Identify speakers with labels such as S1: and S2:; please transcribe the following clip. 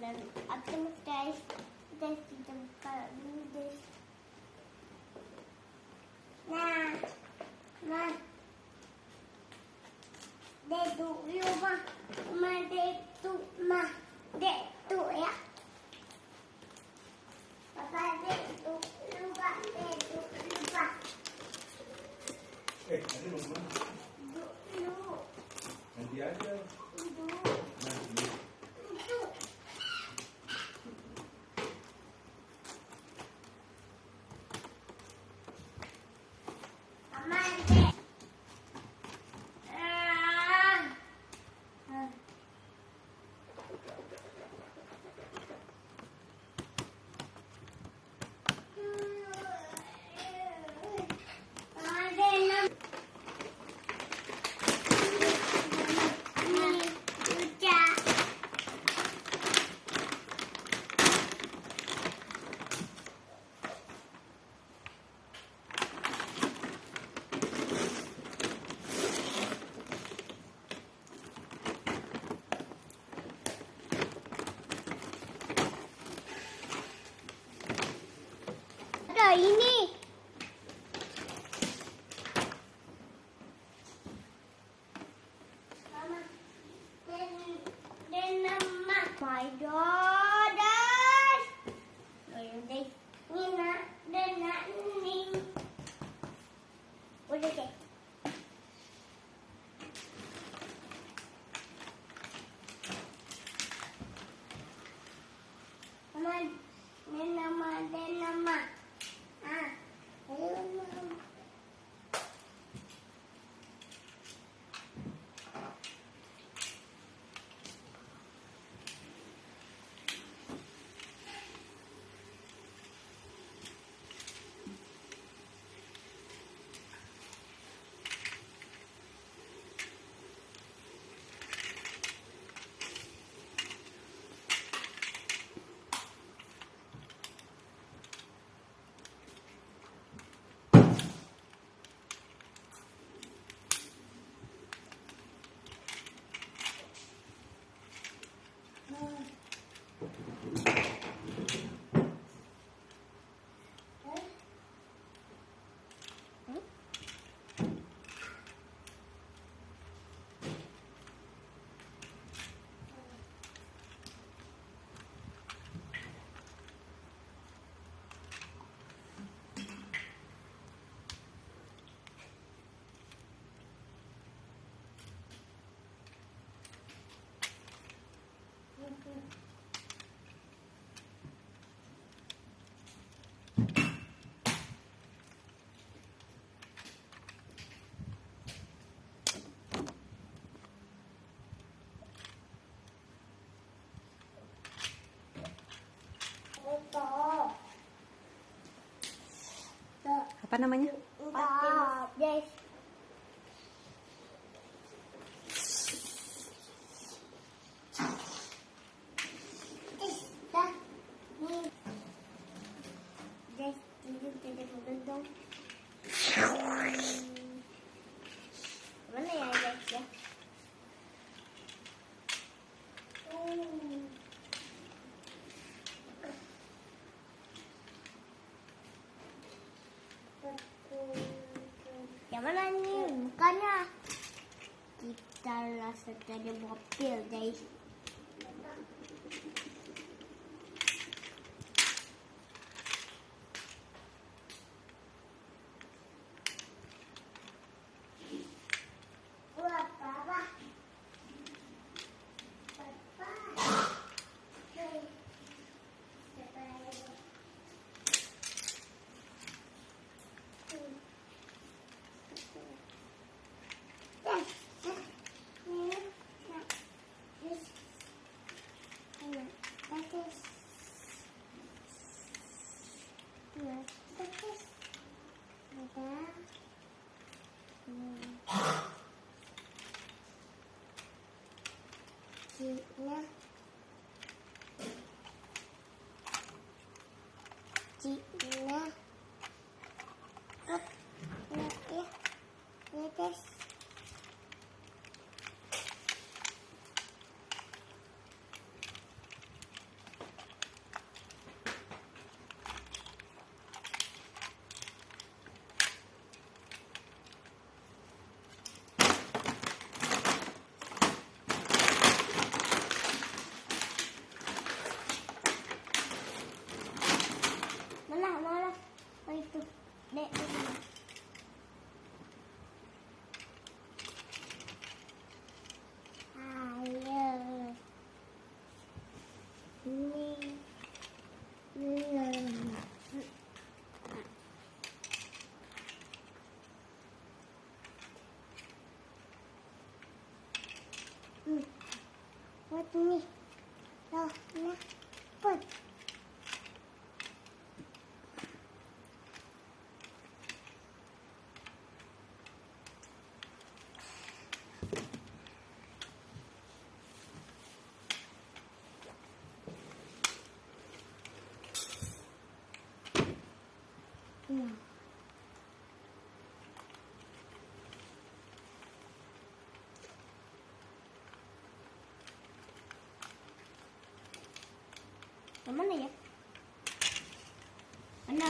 S1: dan atau tes kita buka dulu deh. Nah, dek tu rumah, dek tu ya. Papa dek tu lupa.
S2: Nanti mau kemana?
S1: Dulu.
S2: Nanti aja. Nanti.
S1: Mama dek. Ini Mama dan nama my god ini udah deh. Mama dan nama
S3: Apa namanya?
S1: Yes. Mana ya guys ya? Yang mana nih? Bukannya kita rasa ada mobil guys. Cina. Ya guys. Buat ini. Nah, put. Nah. Yang mana ya?